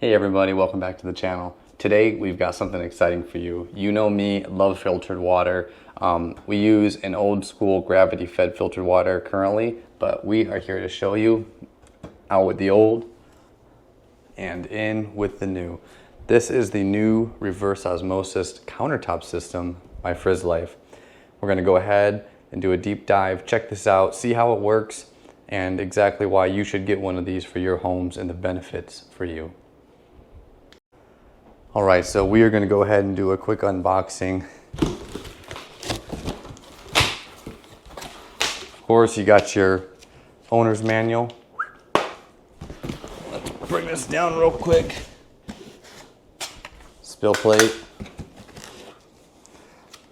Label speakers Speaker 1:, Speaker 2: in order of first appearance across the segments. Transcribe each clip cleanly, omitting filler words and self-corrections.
Speaker 1: Hey everybody, welcome back to the channel. Today we've got something exciting for you. You know me, love filtered water. We use an old school gravity fed filtered water currently, but we are here to show you out with the old and in with the new. This is the new reverse osmosis countertop system by Frizz Life. We're going to go ahead and do a deep dive, check this out, see how it works, and exactly why you should get one of these for your homes and the benefits for you. All right, so we are going to go ahead and do a quick unboxing. Of course, you got your owner's manual. Let's bring this down real quick. Spill plate.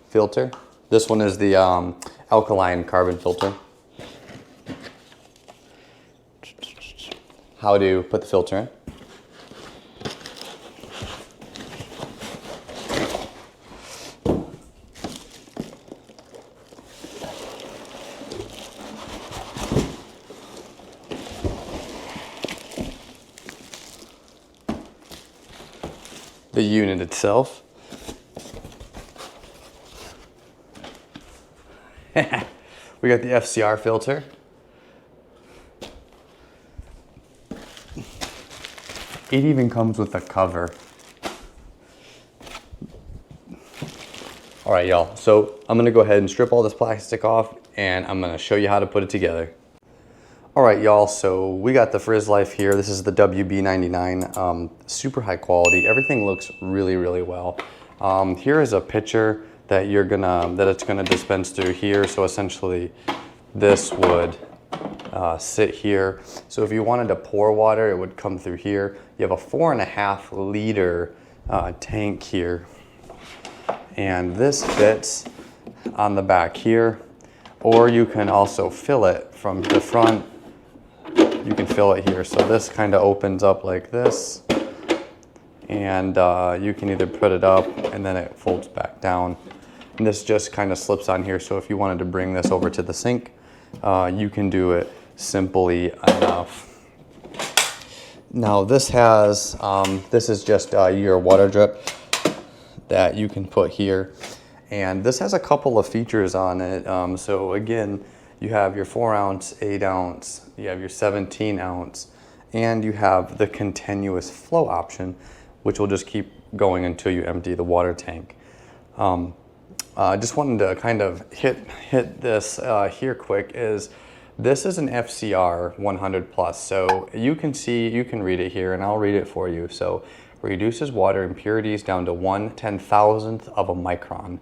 Speaker 1: Filter. This one is the alkaline carbon filter. How to put the filter in. The unit itself. We got the FCR filter. It even comes with a cover. All right, y'all. So I'm gonna go ahead and strip all this plastic off and I'm gonna show you how to put it together. All right, y'all, so we got the Frizz Life here. This is the WB99, super high quality. Everything looks really, really well. Here is a pitcher that it's gonna dispense through here. So essentially this would sit here. So if you wanted to pour water, it would come through here. You have a 4.5 liter tank here. And this fits on the back here, or you can also fill it from the front. You can fill it here. So this kind of opens up like this, and you can either put it up and then it folds back down. And this just kind of slips on here. So if you wanted to bring this over to the sink, you can do it simply enough. Now this has, this is just your water drip that you can put here. And this has a couple of features on it. So again, you have your 4-ounce, 8-ounce, you have your 17-ounce, and you have the continuous flow option, which will just keep going until you empty the water tank. I just wanted to kind of hit this here quick. This is an FCR 100 plus, so you can read it here, and I'll read it for you. So reduces water impurities down to 1/10,000th of a micron.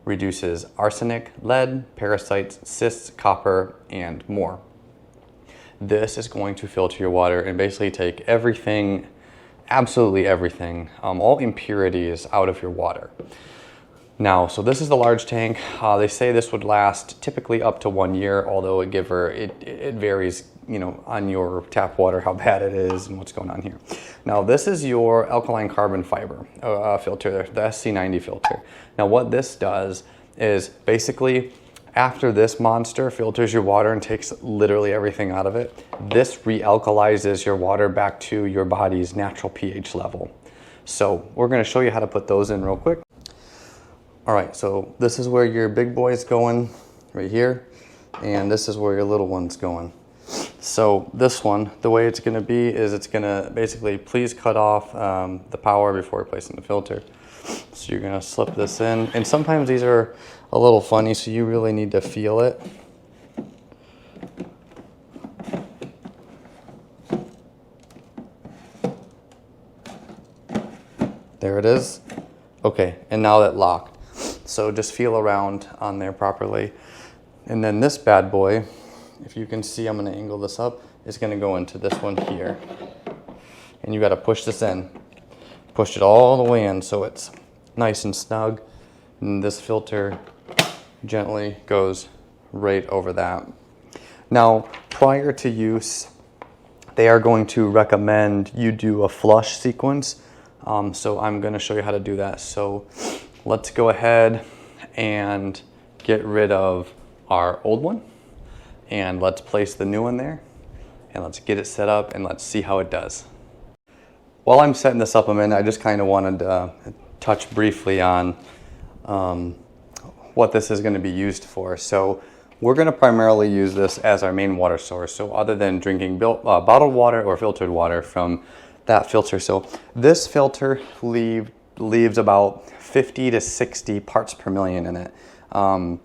Speaker 1: Reduces arsenic, lead, parasites, cysts, copper, and more. This is going to filter your water and basically take everything, absolutely everything, all impurities out of your water. Now, so this is the large tank. They say this would last typically up to 1 year, although it varies, you know, on your tap water, how bad it is and what's going on here. Now, this is your alkaline carbon fiber filter, the SC90 filter. Now, what this does is basically, after this monster filters your water and takes literally everything out of it, this realkalizes your water back to your body's natural pH level. So we're gonna show you how to put those in real quick. All right, so this is where your big boy's going, right here, and this is where your little one's going. So this one, the way it's gonna be is it's gonna basically, please cut off the power before placing the filter. So you're gonna slip this in, and sometimes these are a little funny, so you really need to feel it. There it is. Okay, and now that locked. So just feel around on there properly. And then this bad boy, if you can see, I'm gonna angle this up, is gonna go into this one here. And you gotta push this in. Push it all the way in so it's nice and snug. And this filter gently goes right over that. Now, prior to use, they are going to recommend you do a flush sequence. So I'm gonna show you how to do that. So let's go ahead and get rid of our old one, and let's place the new one there, and let's get it set up and let's see how it does. while I'm setting this up a minute, I just kind of wanted to touch briefly on what this is going to be used for. So we're going to primarily use this as our main water source. So other than drinking bottled water or filtered water from that filter. So this filter leaves about 50 to 60 parts per million in it. And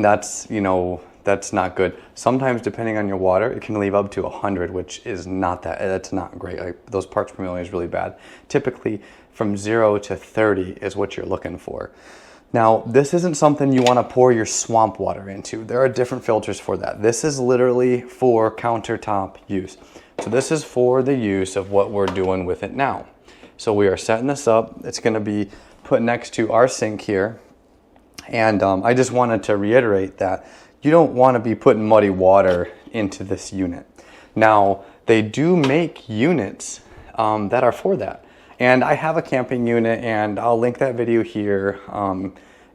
Speaker 1: that's, you know, that's not good. Sometimes depending on your water, it can leave up to 100, which is not that's not great. Like, those parts per million is really bad. Typically from 0 to 30 is what you're looking for. Now, this isn't something you want to pour your swamp water into. There are different filters for that. This is literally for countertop use. So this is for the use of what we're doing with it now. So we are setting this up. It's going to be put next to our sink here. And I just wanted to reiterate that you don't want to be putting muddy water into this unit. Now, they do make units that are for that. And I have a camping unit, and I'll link that video here.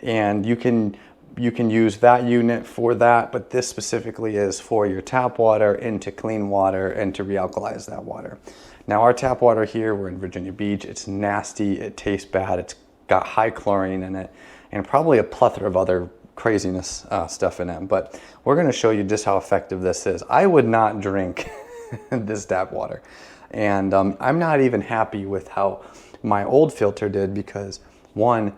Speaker 1: And you can use that unit for that, but this specifically is for your tap water into clean water and to realkalize that water. Now, our tap water here, we're in Virginia Beach. It's nasty, it tastes bad, it's got high chlorine in it, and probably a plethora of other craziness stuff in it. But we're going to show you just how effective this is. I would not drink this tap water. And I'm not even happy with how my old filter did, because one,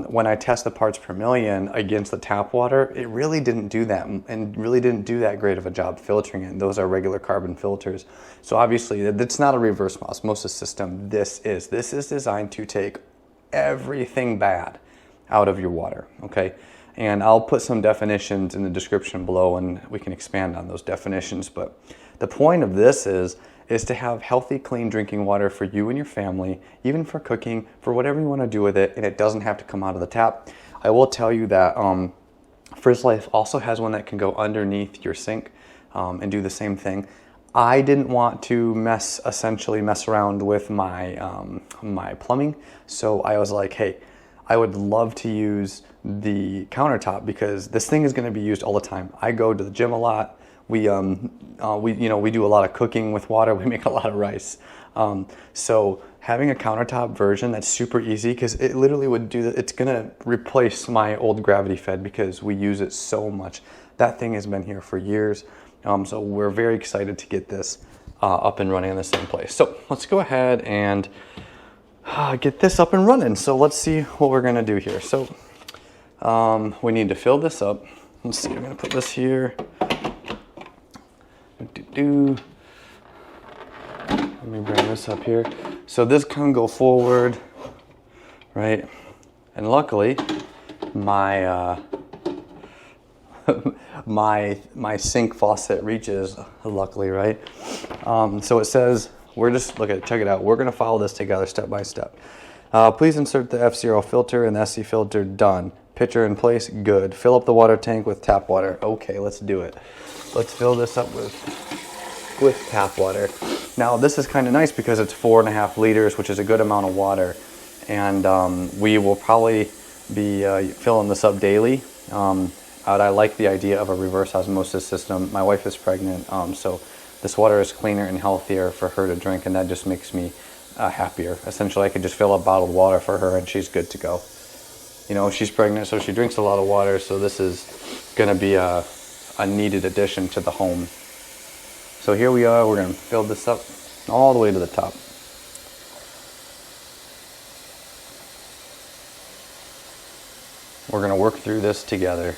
Speaker 1: when I test the parts per million against the tap water, it really didn't do that, and really didn't do that great of a job filtering it. Those are regular carbon filters. So obviously it's not a reverse osmosis system. This is designed to take everything bad out of your water, okay? And I'll put some definitions in the description below, and we can expand on those definitions. But the point of this is to have healthy, clean drinking water for you and your family, even for cooking, for whatever you want to do with it, and it doesn't have to come out of the tap. I will tell you that Frizz Life also has one that can go underneath your sink and do the same thing. I didn't want to mess around with my my plumbing, so I was like, hey, I would love to use the countertop, because this thing is going to be used all the time. I go to the gym a lot. We do a lot of cooking with water. We make a lot of rice. So having a countertop version that's super easy, because it literally would do that. It's going to replace my old gravity fed, because we use it so much. That thing has been here for years. So we're very excited to get this up and running in the same place. So let's go ahead and get this up and running. So let's see what we're going to do here. So we need to fill this up. Let's see, I'm going to put this here. Let me bring this up here. So this can go forward, right? And luckily, my my sink faucet reaches, luckily, right? So it says, check it out. We're gonna follow this together step by step. Please insert the F0 filter and the SC filter, done. Pitcher in place, good. Fill up the water tank with tap water. Okay, let's do it. Let's fill this up with tap water. Now this is kind of nice because it's 4.5 liters, which is a good amount of water. And we will probably be filling this up daily. I like the idea of a reverse osmosis system. My wife is pregnant, so this water is cleaner and healthier for her to drink, and that just makes me happier. Essentially, I could just fill up bottled water for her and she's good to go. You know, she's pregnant, so she drinks a lot of water, so this is gonna be a needed addition to the home. So here we are, we're gonna fill this up all the way to the top. We're gonna work through this together.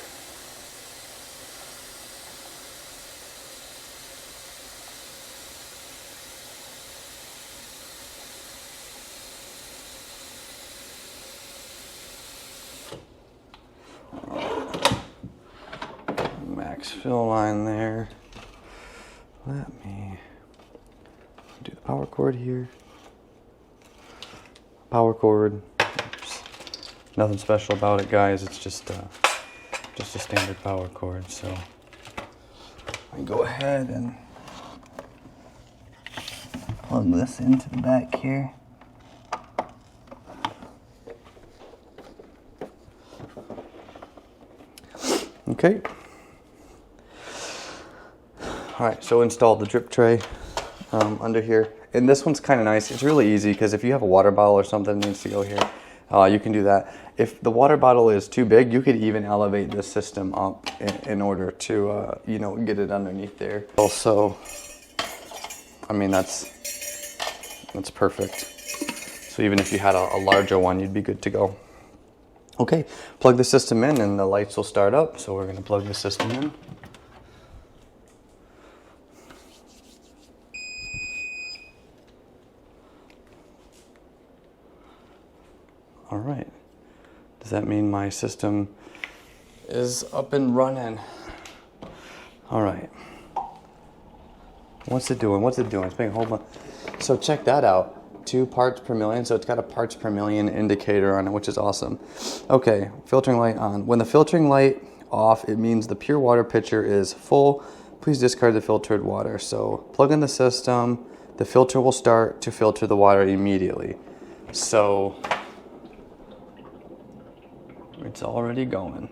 Speaker 1: Max fill line there. Let me do the power cord here. Power cord. Oops. Nothing special about it, guys. It's just a standard power cord. So I can go ahead and plug this into the back here. Okay. All right, so install the drip tray under here. And this one's kind of nice. It's really easy because if you have a water bottle or something that needs to go here, you can do that. If the water bottle is too big, you could even elevate the system up in order to, you know, get it underneath there. Also, I mean, that's perfect. So even if you had a larger one, you'd be good to go. Okay, plug the system in and the lights will start up. So we're gonna plug the system in. All right, does that mean my system is up and running? All right, what's it doing? What's it doing? It's making a whole bunch. So check that out. 2 parts per million, so it's got a parts per million indicator on it, which is awesome. Okay, filtering light on. When the filtering light off, it means the pure water pitcher is full. Please discard the filtered water. So plug in the system, the filter will start to filter the water immediately. So it's already going.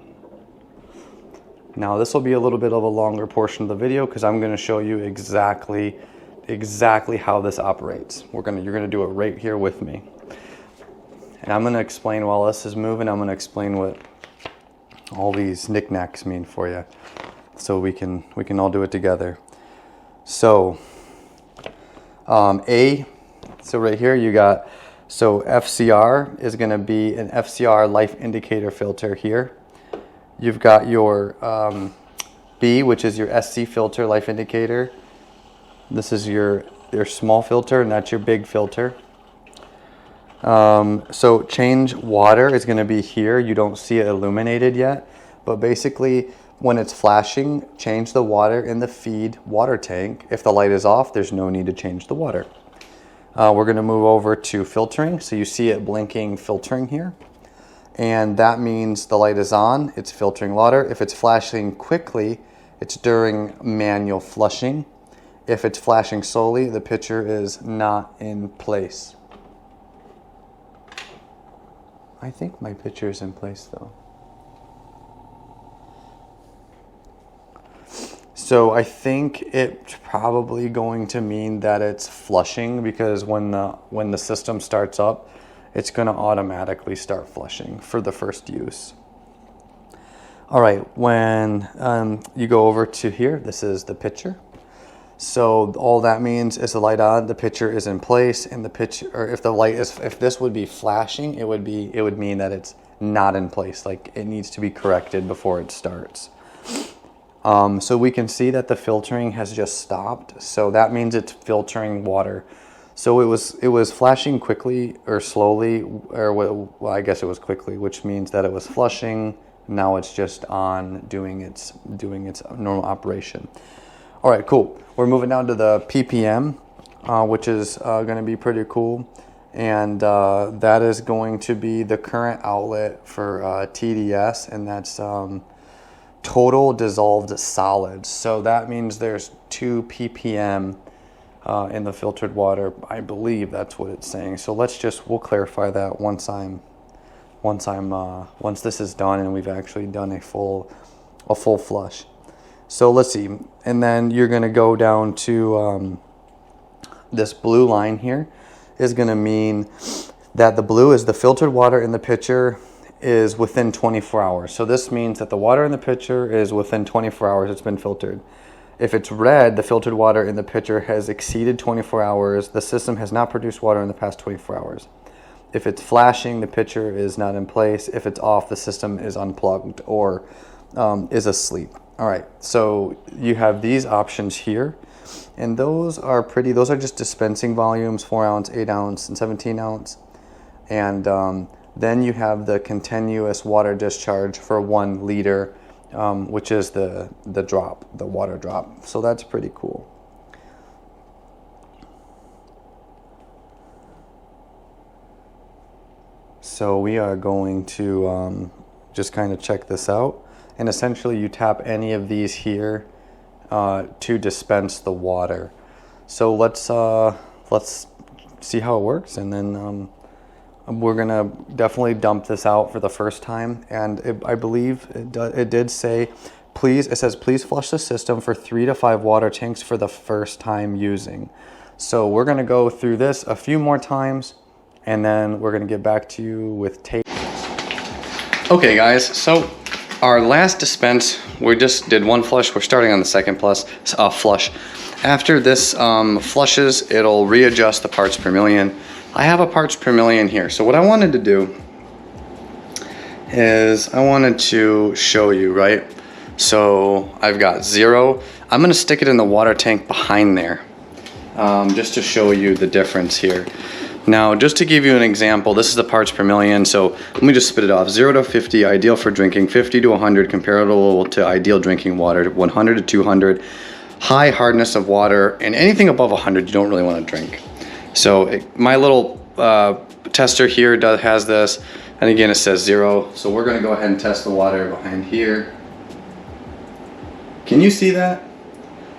Speaker 1: Now this will be a little bit of a longer portion of the video because I'm going to show you exactly how this operates. You're gonna do it right here with me. And I'm gonna explain while this is moving, I'm gonna explain what all these knickknacks mean for you. So we can all do it together. So so right here you got, so FCR is gonna be an FCR life indicator filter here. You've got your B, which is your SC filter life indicator. This is your small filter, and that's your big filter. So change water is going to be here. You don't see it illuminated yet, but basically when it's flashing, change the water in the feed water tank. If the light is off, there's no need to change the water. We're going to move over to filtering. So you see it blinking filtering here. And that means the light is on, it's filtering water. If it's flashing quickly, it's during manual flushing. If it's flashing slowly, the pitcher is not in place. I think my pitcher is in place though. So I think it's probably going to mean that it's flushing because when the system starts up, it's going to automatically start flushing for the first use. All right, when you go over to here, this is the pitcher. So all that means is the light on, the pitcher is in place, and the pitcher, or if this would be flashing, it would mean that it's not in place, like it needs to be corrected before it starts. So we can see that the filtering has just stopped. So that means it's filtering water. So it was flashing quickly or slowly, or well, I guess it was quickly, which means that it was flushing. Now it's just on doing its normal operation. All right, cool. We're moving down to the PPM, which is going to be pretty cool. And that is going to be the current outlet for TDS, and that's total dissolved solids. So that means there's 2 ppm in the filtered water. I believe that's what it's saying. So we'll clarify that once this is done and we've actually done a full flush. So let's see, and then you're going to go down to this blue line here is going to mean that the blue is the filtered water in the pitcher is within 24 hours. So this means that the water in the pitcher is within 24 hours it's been filtered. If it's red, the filtered water in the pitcher has exceeded 24 hours. The system has not produced water in the past 24 hours. If it's flashing, the pitcher is not in place. If it's off, the system is unplugged or is asleep. All right, so you have these options here, and those are just dispensing volumes, 4 ounce, 8 ounce, and 17 ounce. And then you have the continuous water discharge for 1 liter, which is the water drop. So that's pretty cool. So we are going to just kind of check this out. And essentially you tap any of these here to dispense the water. So let's see how it works, and then we're gonna definitely dump this out for the first time. And I believe it did say, please flush the system for 3 to 5 water tanks for the first time using. So we're gonna go through this a few more times and then we're gonna get back to you with tape. Okay guys, so our last dispense, we just did one flush. We're starting on the second flush. After this flushes, it'll readjust the parts per million. I have a parts per million here. So what I wanted to do is I wanted to show you, right? So I've got 0. I'm gonna stick it in the water tank behind there just to show you the difference here. Now, just to give you an example, this is the parts per million, so let me just spit it off. 0 to 50, ideal for drinking. 50 to 100, comparable to ideal drinking water. 100 to 200, high hardness of water, and anything above 100 you don't really want to drink. So my little tester here has this, and again it says 0, so we're going to go ahead and test the water behind here. Can you see that?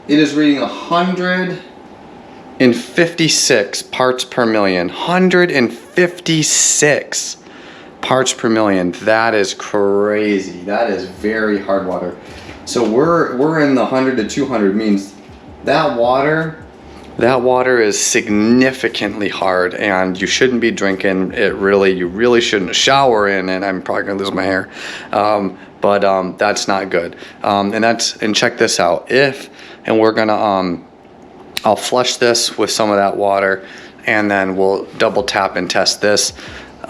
Speaker 1: It is reading 156 parts per million. 156 parts per million. That is crazy. That is very hard water. So we're in the 100 to 200, means that water is significantly hard, and you shouldn't be drinking it. You really shouldn't shower in it. I'm probably gonna lose my hair, but that's not good. And check this out. We're gonna I'll flush this with some of that water, and then we'll double tap and test this.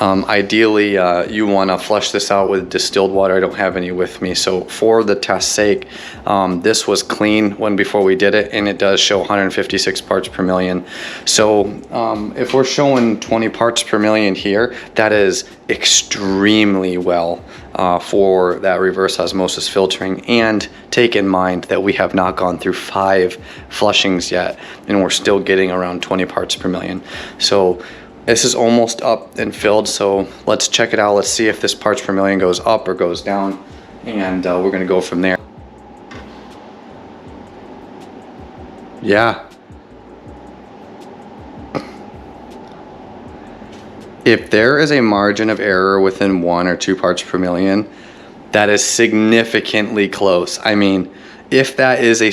Speaker 1: Ideally, you want to flush this out with distilled water. I don't have any with me, so for the test's sake, this was clean before we did it, and it does show 156 parts per million. So if we're showing 20 parts per million here, that is extremely well for that reverse osmosis filtering. And take in mind that we have not gone through 5 flushings yet, and we're still getting around 20 parts per million. So this is almost up and filled, so let's check it out. Let's see if this parts per million goes up or goes down, and we're gonna go from there. Yeah. If there is a margin of error within 1 or 2 parts per million, that is significantly close. I mean, if that is a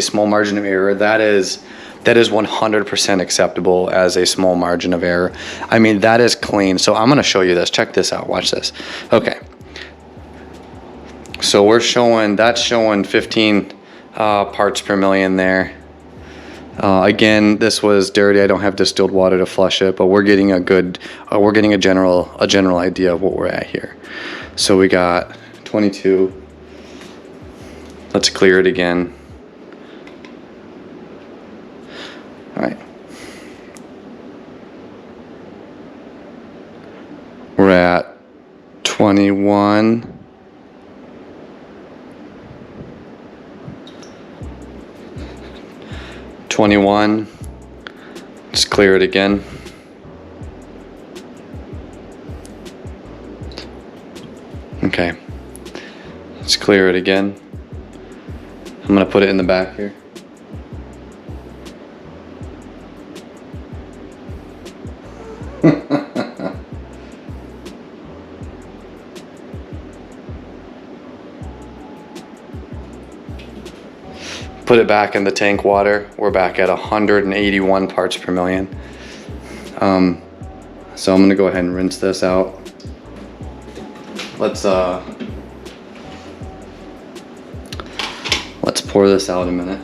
Speaker 1: small margin of error, that is 100% acceptable as a small margin of error. I mean, that is clean. So I'm gonna show you this. Check this out, watch this. Okay. So that's showing 15 parts per million there. Again, this was dirty. I don't have distilled water to flush it, but we're getting a general idea of what we're at here. So we got 22. Let's clear it again. All right. We're at 21. Just clear it again. Okay. Let's clear it again. I'm gonna put it in the back here. Put it back in the tank water. We're back at 181 parts per million. So I'm gonna go ahead and rinse this out. Let's pour this out a minute.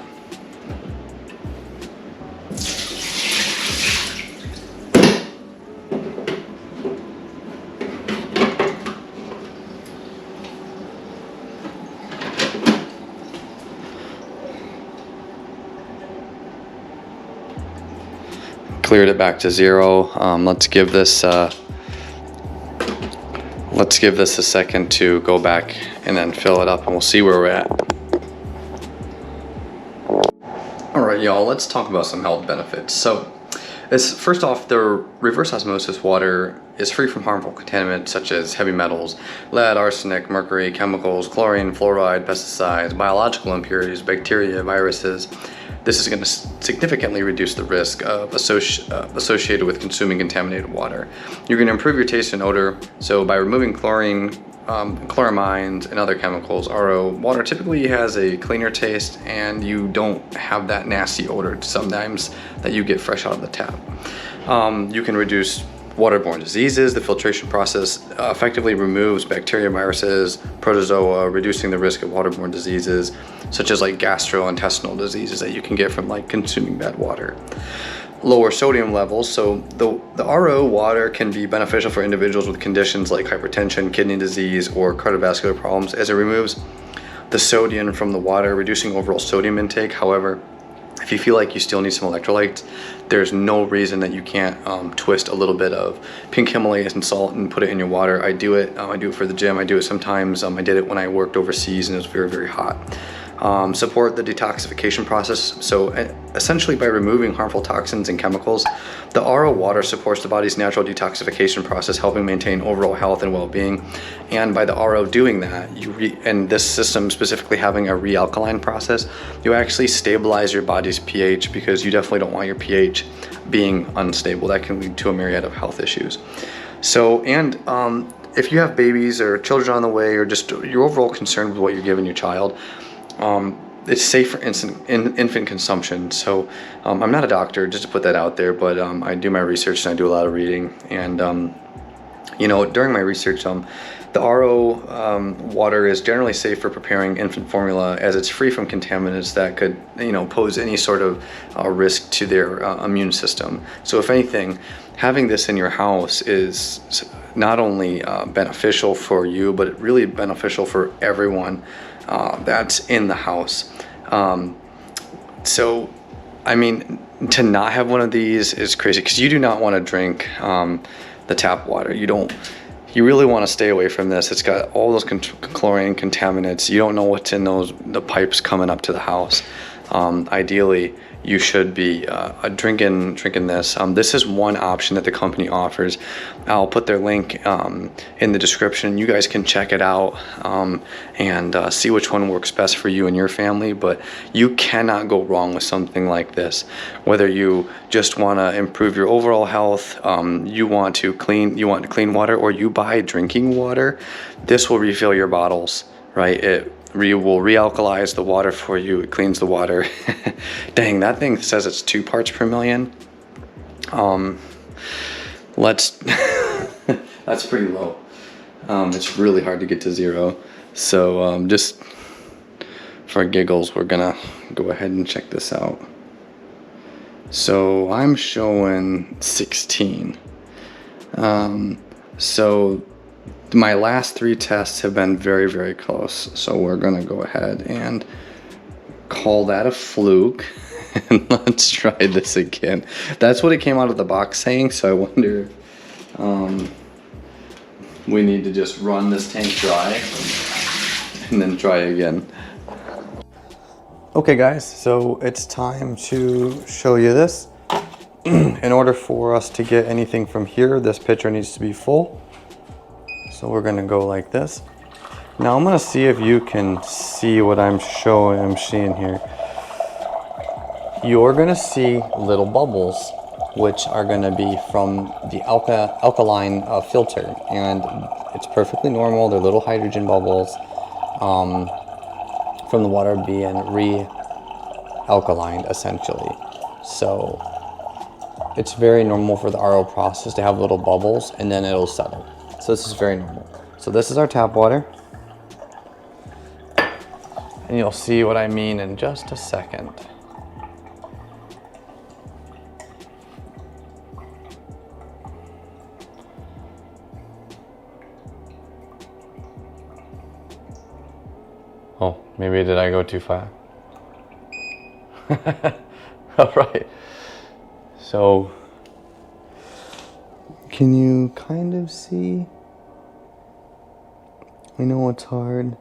Speaker 1: Cleared it back to 0. Let's give this a second to go back and then fill it up, and we'll see where we're at. All right, y'all, let's talk about some health benefits. So first off, the reverse osmosis water is free from harmful contaminants such as heavy metals, lead, arsenic, mercury, chemicals, chlorine, fluoride, pesticides, biological impurities, bacteria, viruses. This is going to significantly reduce the risk of associated with consuming contaminated water. You're going to improve your taste and odor. So by removing chlorine, chloramines and other chemicals, RO water typically has a cleaner taste, and you don't have that nasty odor sometimes that you get fresh out of the tap. You can reduce waterborne diseases. The filtration process effectively removes bacteria, viruses, protozoa, reducing the risk of waterborne diseases such as like gastrointestinal diseases that you can get from like consuming bad water. Lower sodium levels. So the RO water can be beneficial for individuals with conditions like hypertension, kidney disease, or cardiovascular problems, as it removes the sodium from the water, reducing overall sodium intake. However, if you feel like you still need some electrolytes, there's no reason that you can't twist a little bit of pink Himalayas and salt and put it in your water. I do it for the gym. I do it sometimes. I did it when I worked overseas and it was very, very hot. Support the detoxification process. So essentially by removing harmful toxins and chemicals, the RO water supports the body's natural detoxification process, helping maintain overall health and well-being. And by the RO doing that, and this system specifically having a realkaline process, you actually stabilize your body's pH, because you definitely don't want your pH being unstable. That can lead to a myriad of health issues. So, and if you have babies or children on the way, or just you're overall concerned with what you're giving your child, it's safe for infant consumption. So I'm not a doctor, just to put that out there, but I do my research and I do a lot of reading. And you know, during my research, the RO water is generally safe for preparing infant formula, as it's free from contaminants that could, you know, pose any sort of risk to their immune system. So if anything, having this in your house is not only beneficial for you, but really beneficial for everyone that's in the house. So, I mean, to not have one of these is crazy, because you do not want to drink the tap water. You really want to stay away from this. It's got all those chlorine contaminants. You don't know what's in the pipes coming up to the house. Ideally, you should be drinking this. This is one option that the company offers. I'll put their link in the description. You guys can check it out and see which one works best for you and your family. But you cannot go wrong with something like this. Whether you just want to improve your overall health, you want clean water, or you buy drinking water, this will refill your bottles, right? It will realkalize the water for you. It cleans the water. Dang, that thing says it's 2 parts per million. That's pretty low. It's really hard to get to 0. So just for giggles, we're gonna go ahead and check this out. So I'm showing 16. So my last 3 tests have been very, very close. So we're gonna go ahead and call that a fluke. And let's try this again. That's what it came out of the box saying. So I wonder if we need to just run this tank dry and then try again. Okay guys, so it's time to show you this. In order for us to get anything from here, this pitcher needs to be full. So we're gonna go like this. Now I'm gonna see if you can see what I'm seeing here. You're gonna see little bubbles, which are gonna be from the alkaline filter, and it's perfectly normal. They're little hydrogen bubbles from the water being re-alkalined, essentially. So it's very normal for the RO process to have little bubbles, and then it'll settle. So this is very normal. So this is our tap water. And you'll see what I mean in just a second. Oh, maybe did I go too far? All right. So, can you kind of see? I know it's hard.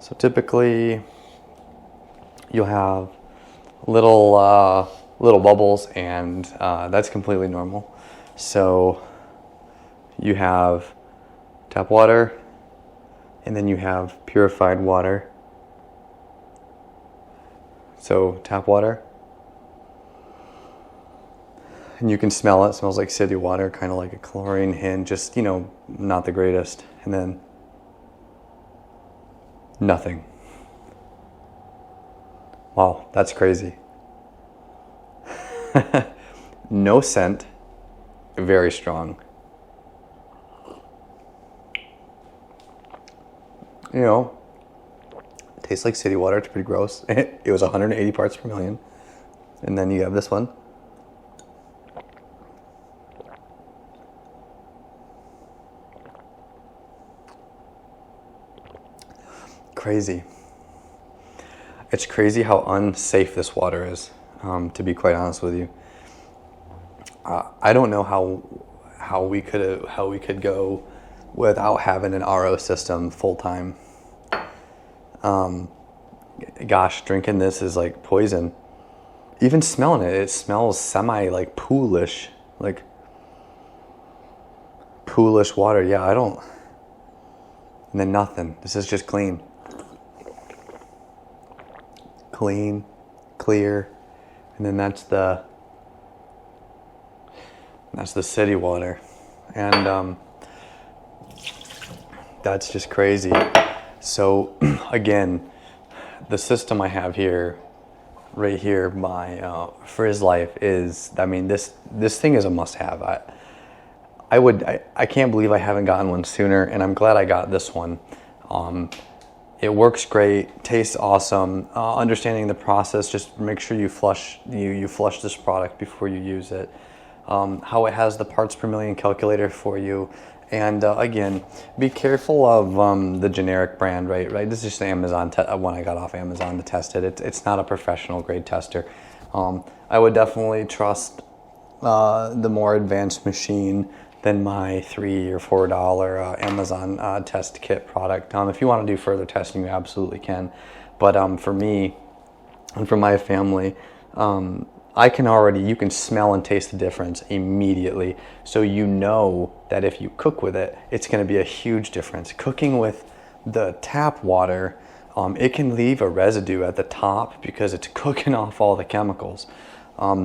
Speaker 1: So typically, you'll have little bubbles, and that's completely normal. So you have tap water, and then you have purified water. So tap water, And you can smell it. It smells like city water, kind of like a chlorine hint, just, you know, not the greatest. And then nothing. Wow, that's crazy. No scent, very strong. You know, it tastes like city water. It's pretty gross. It was 180 parts per million. And then you have this one. Crazy. It's crazy how unsafe this water is, to be quite honest with you. I don't know how we could go without having an RO system full time. Gosh, drinking this is like poison. Even smelling it, it smells semi like poolish water. Yeah, I don't. And then nothing. This is just clean. Clean, clear, and then that's the city water, and that's just crazy. So again, the system I have here, right here, my Frizz Life is, I mean, this thing is a must-have. I can't believe I haven't gotten one sooner, and I'm glad I got this one. It works great, tastes awesome. Understanding the process, just make sure you flush this product before you use it. How it has the parts per million calculator for you, and again, be careful of the generic brand, right? This is just the Amazon one I got off Amazon to test it. It's not a professional grade tester. I would definitely trust the more advanced machine than my $3 or $4 Amazon test kit product. If you want to do further testing, you absolutely can. But for me and for my family, you can smell and taste the difference immediately. So you know that if you cook with it, it's going to be a huge difference. Cooking with the tap water, it can leave a residue at the top because it's cooking off all the chemicals.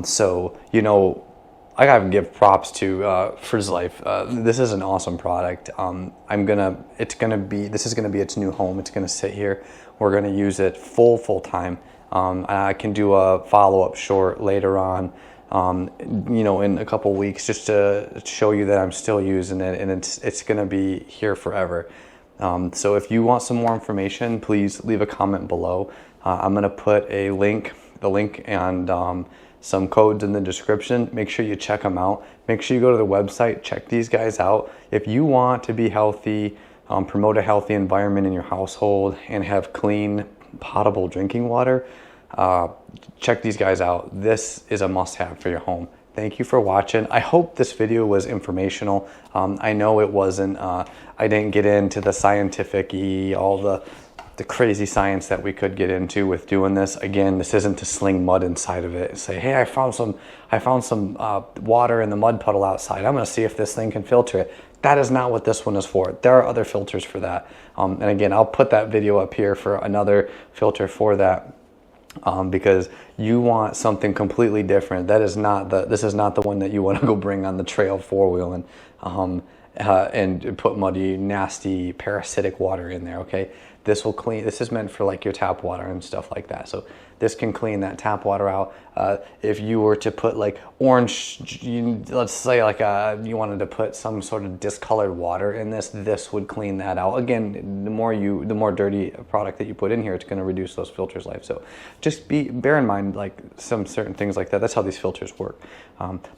Speaker 1: So, you know, I gotta give props to Frizz Life. This is an awesome product. This is gonna be its new home. It's gonna sit here. We're gonna use it full time. I can do a follow-up short later on, you know, in a couple weeks, just to show you that I'm still using it, and it's gonna be here forever. So if you want some more information, please leave a comment below. I'm gonna put the link and some codes in the description. Make sure you check them out. Make sure you go to the website, check these guys out. If you want to be healthy, promote a healthy environment in your household, and have clean, potable drinking water, check these guys out. This is a must-have for your home. Thank you for watching. I hope this video was informational. I know it wasn't. I didn't get into the scientific-y, all the crazy science that we could get into with doing this. Again, this isn't to sling mud inside of it and say, hey, I found some water in the mud puddle outside. I'm gonna see if this thing can filter it. That is not what this one is for. There are other filters for that. And again, I'll put that video up here for another filter for that, because you want something completely different. This is not the one that you want to go bring on the trail four-wheeling and put muddy, nasty, parasitic water in there, okay? This will clean. This is meant for like your tap water and stuff like that. So this can clean that tap water out. If you were to put like orange, let's say like you wanted to put some sort of discolored water in this would clean that out. Again, the more dirty product that you put in here, it's going to reduce those filters' life. So just bear in mind like some certain things like that. That's how these filters work.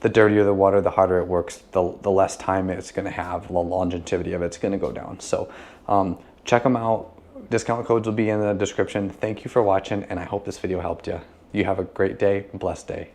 Speaker 1: The dirtier the water, the harder it works. The less time it's going to have. The longevity of it's going to go down. So check them out. Discount codes will be in the description. Thank you for watching, and I hope this video helped you. You have a great day, blessed day.